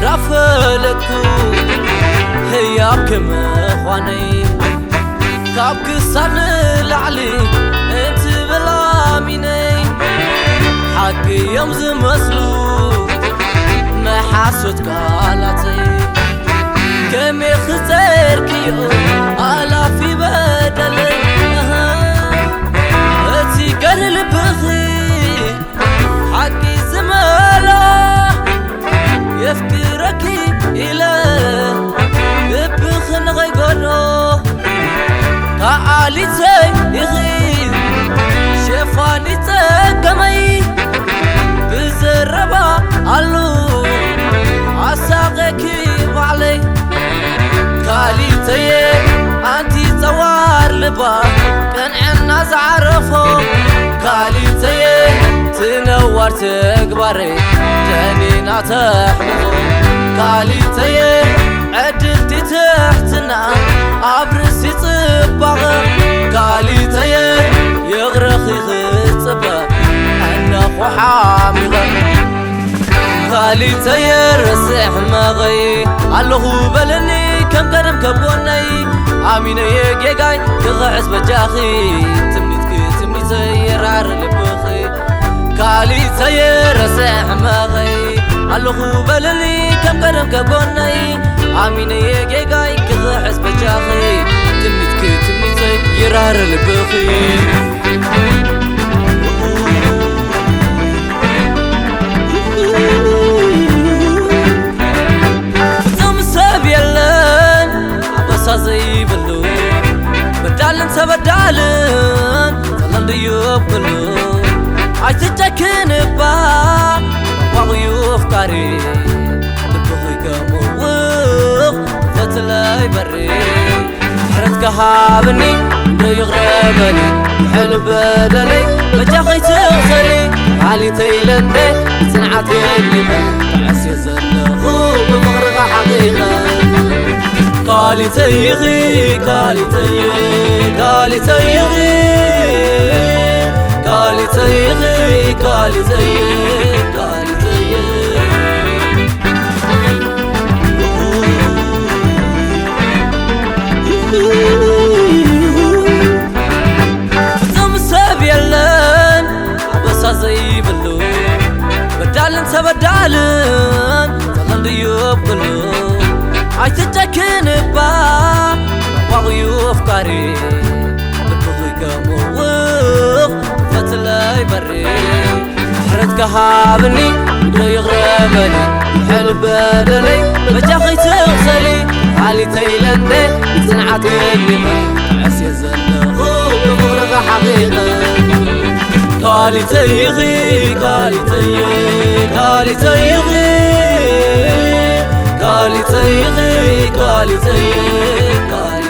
رافلكو هياب كمخواني كابك سن العلي انت بلا ميني حقي يوم زمسلو ما حاسوت قالتي كم يختار كيو على في بدلي اتي قرل بخي حقي زماله يفكرك إلى بخن غيقولو كعالي تيغي شفاني تكمي بزربا علو عساقك وعلي كالي تي أنتي توار لبا كان الناس عرفو كالي تي تنور تكبري جنينا تحمو كالي تي عدلتي تحتنا عبرسي طباغ كالي تي يغرخي خطبا أنا خوحامي كالي تي رسح مغي الله بلني كم قدم كبوني عميني يقاي كغعز بجاخي تمنيت يرار لبخي كالي تي رسح مغي الله بلني كم قدم كبوني عميني يقاي كغعز بجاخي تمنيت يرار لبخي زي بلو بدالن سبدالن تلند يوبلو عايزتكن با واغيو فكاري لبخي كموق فتلاي بري حرتك هابني يغربني حلو بدلي بجاخي تغسلي علي تيلندي سنعتي اللي تعسي زلخو بمغرقة حقيقة كالي تيغي كالي تيغي كالي تيغي كالي تيغي كالي تيغي كالي تيغي زم سبيلن عبسا زي بلو بدالن سبدالن تلند يوبلو عايزتكن با واغيو فكاري لبخي كموق فتلاي بري حرتك هابني يغربني حلو بدلي بجاخي تغسلي علي تيلندي سنعتي اللي عسي زلخو بمغرقة حقيقة كالي تيغي كالي تيغي كالي تيغي كالي تيغي كالي تيغي كالي